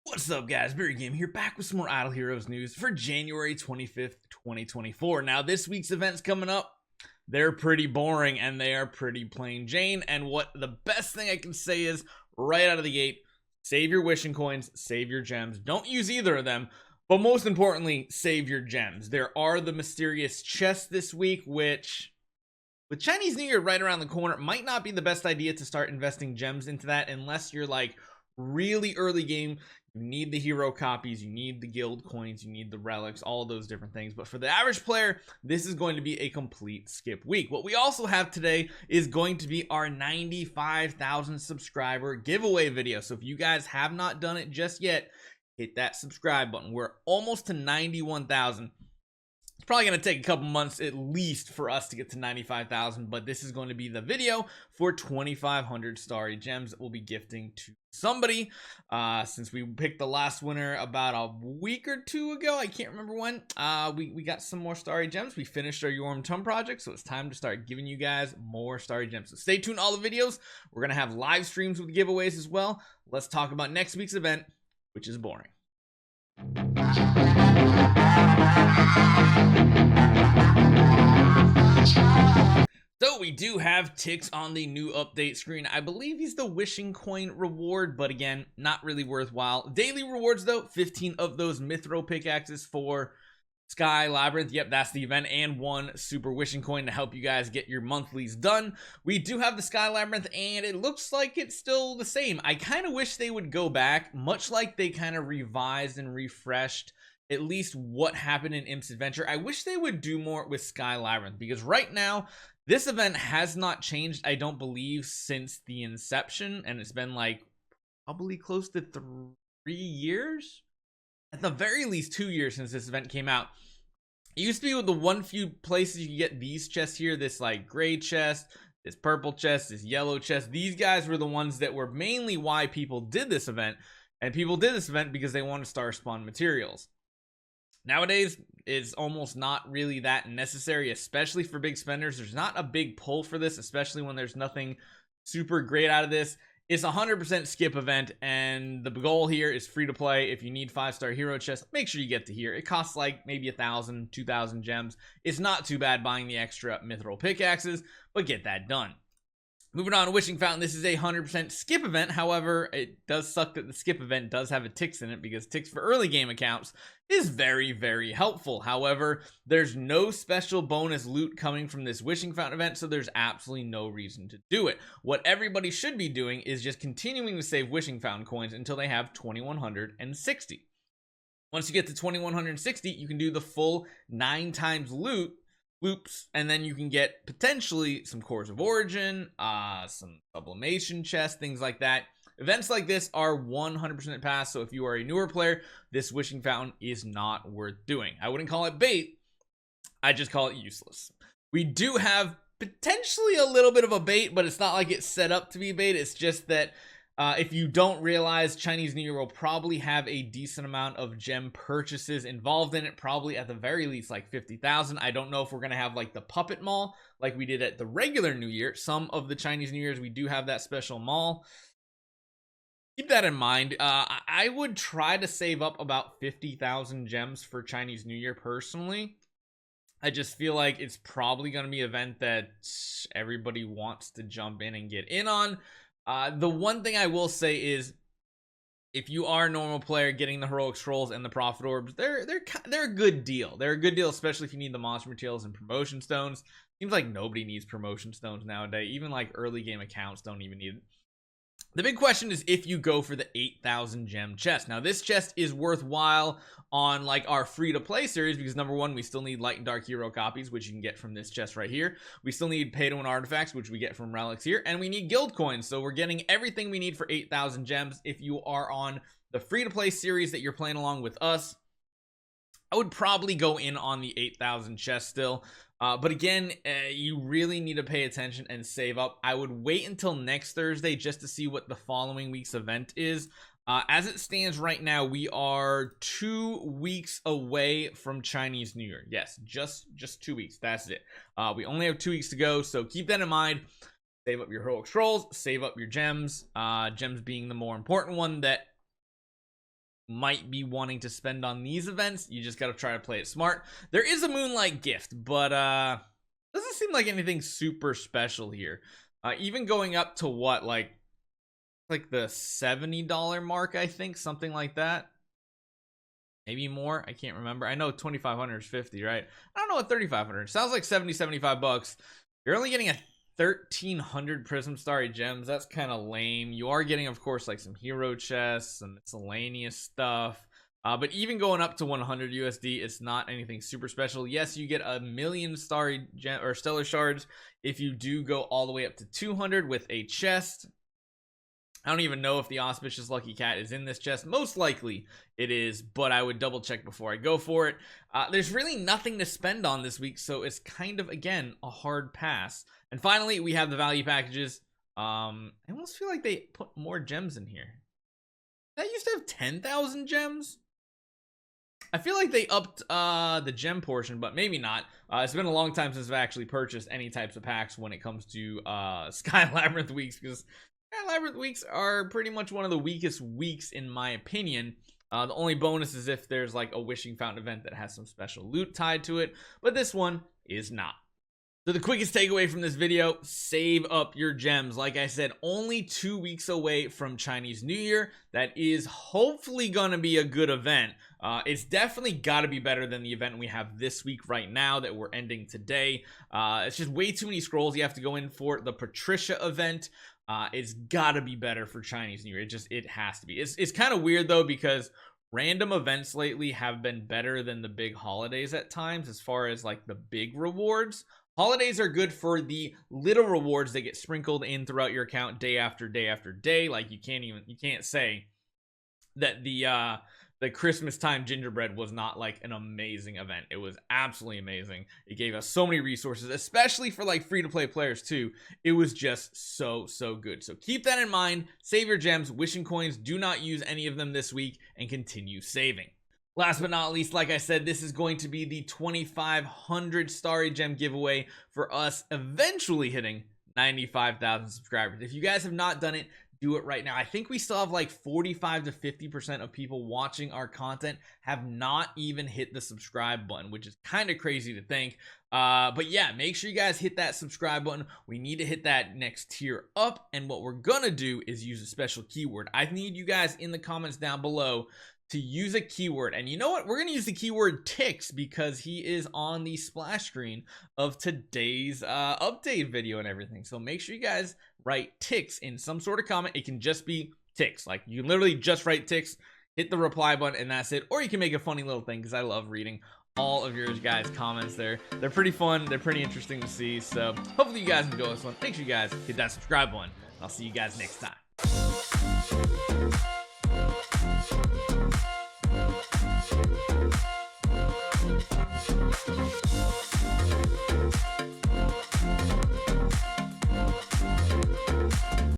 What's up, guys? Barry Game here, back with some more Idle Heroes news for January 25th, 2024. Now, this week's events coming up, they're pretty boring and they are pretty plain Jane. And what the best thing I can say is, right out of the gate, save your wishing coins, save your gems. Don't use either of them, but most importantly, save your gems. There are the mysterious chests this week, which, with Chinese New Year right around the corner, might not be the best idea to start investing gems into that unless you're like really early game. You need the hero copies, you need the guild coins, you need the relics, all of those different things. But for the average player, this is going to be a complete skip week. What we also have today is going to be our 95,000 subscriber giveaway video. So if you guys have not done it just yet, hit that subscribe button. We're almost to 91,000. It's probably going to take a couple months at least for us to get to 95,000, but this is going to be the video for 2,500 Starry gems that we'll be gifting to somebody. Since we picked the last winner about a week or two ago, I can't remember when, we got some more Starry gems. We finished our Yorm Tum project, so it's time to start giving you guys more Starry gems. So stay tuned to all the videos. We're going to have live streams with giveaways as well. Let's talk about next week's event, which is boring. So we do have ticks on the new update screen. I believe he's the wishing coin reward, but again, not really worthwhile. Daily rewards though, 15 of those Mithril pickaxes for Sky Labyrinth. Yep, that's the event, and one super wishing coin to help you guys get your monthlies done. We do have the Sky Labyrinth, and it looks like it's still the same. I kind of wish they would go back, much like they kind of revised and refreshed at least what happened in Imp's Adventure. I wish they would do more with Sky Labyrinth, because right now, this event has not changed, I don't believe, since the inception, and it's been like probably close to 3 years? At the very least 2 years since this event came out. It used to be with the one few places you could get these chests here, this like gray chest, this purple chest, this yellow chest. These guys were the ones that were mainly why people did this event, and people did this event because they wanted star spawn materials. Nowadays, it's almost not really that necessary, especially for big spenders. There's not a big pull for this, especially when there's nothing super great out of this. It's a 100% skip event, and the goal here is free to play. If you need 5-star hero chests, make sure you get to here. It costs like maybe 1,000, 2,000 gems. It's not too bad buying the extra mithril pickaxes, but get that done. Moving on to Wishing Fountain, this is a 100% skip event. However, it does suck that the skip event does have a ticks in it, because ticks for early game accounts is very, very helpful. However, there's no special bonus loot coming from this Wishing Fountain event, so there's absolutely no reason to do it. What everybody should be doing is just continuing to save Wishing Fountain coins until they have 2,160. Once you get to 2,160, you can do the full 9 times loops, and then you can get potentially some Cores of Origin, some sublimation chests, things like that. Events like this are 100% pass, so if you are a newer player, this Wishing Fountain is not worth doing. I wouldn't call it bait, I just call it useless. We do have potentially a little bit of a bait, but it's not like it's set up to be bait. It's just that if you don't realize, Chinese New Year will probably have a decent amount of gem purchases involved in it, probably at the very least like 50,000. I don't know if we're going to have like the puppet mall like we did at the regular New Year. Some of the Chinese New Years, we do have that special mall. Keep that in mind. I would try to save up about 50,000 gems for Chinese New Year personally. I just feel like it's probably going to be an event that everybody wants to jump in and get in on. The one thing I will say is, if you are a normal player, getting the heroic scrolls and the profit orbs, they're a good deal. They're a good deal, especially if you need the monster materials and promotion stones. Seems like nobody needs promotion stones nowadays. Even like early game accounts don't even need it. The big question is if you go for the 8,000 gem chest. Now, this chest is worthwhile on like our free to play series, because number one, we still need light and dark hero copies, which you can get from this chest right here. We still need pay to win artifacts, which we get from relics here, and we need guild coins. So we're getting everything we need for 8,000 gems. If you are on the free to play series that you're playing along with us, I would probably go in on the 8,000 chest still. But again, you really need to pay attention and save up. I would wait until next Thursday just to see what the following week's event is. As it stands right now, we are 2 weeks away from Chinese New Year. Yes, just 2 weeks. That's it. We only have 2 weeks to go, so keep that in mind. Save up your heroic scrolls, save up your gems. Gems being the more important one that might be wanting to spend on these events. You just got to try to play it smart. There is a Moonlight gift, but doesn't seem like anything super special here. Even going up to what, like the $70 mark, I think, something like that. Maybe more, I can't remember. I know 2,500 is 50, right? I don't know what 3,500 sounds like. 75 bucks. You're only getting a 1,300 Prism Starry gems. That's kind of lame. You are getting, of course, like some hero chests, some miscellaneous stuff. But even going up to 100 USD, it's not anything super special. Yes, you get a million Starry gem or Stellar Shards if you do go all the way up to 200 with a chest. I don't even know if the Auspicious Lucky Cat is in this chest. Most likely it is, but I would double check before I go for it. There's really nothing to spend on this week, so it's kind of, again, a hard pass. And finally, we have the value packages. I almost feel like they put more gems in here. That used to have 10,000 gems? I feel like they upped the gem portion, but maybe not. It's been a long time since I've actually purchased any types of packs when it comes to Sky Labyrinth weeks, because Sky Labyrinth weeks are pretty much one of the weakest weeks in my opinion. The only bonus is if there's like a Wishing Fountain event that has some special loot tied to it, but this one is not. So the quickest takeaway from this video, save up your gems. Like I said, only 2 weeks away from Chinese New Year. That is hopefully going to be a good event. It's definitely got to be better than the event we have this week right now that we're ending today. It's just way too many scrolls you have to go in for. The Patricia event, it's got to be better for Chinese New Year. It has to be. It's kind of weird though, because random events lately have been better than the big holidays at times as far as like the big rewards. Holidays are good for the little rewards that get sprinkled in throughout your account day after day after day. Like you can't say that the Christmas time gingerbread was not like an amazing event. It was absolutely amazing. It gave us so many resources, especially for like free to play players too. It was just so good. So keep that in mind. Save your gems, wishing coins. Do not use any of them this week and continue saving. Last but not least, like I said, this is going to be the 2,500 Starry Gem giveaway for us eventually hitting 95,000 subscribers. If you guys have not done it, do it right now. I think we still have like 45 to 50% of people watching our content have not even hit the subscribe button, which is kind of crazy to think. But yeah, make sure you guys hit that subscribe button. We need to hit that next tier up. And what we're going to do is use a special keyword. I need you guys in the comments down below to use a keyword. And you know what? We're going to use the keyword Tix because he is on the splash screen of today's update video and everything. So make sure you guys write Tix in some sort of comment. It can just be Tix. Like you literally just write Tix, hit the reply button, and that's it. Or you can make a funny little thing because I love reading all of your guys' comments there. They're pretty fun. They're pretty interesting to see. So hopefully you guys enjoy this one. Make sure you guys hit that subscribe button. I'll see you guys next time.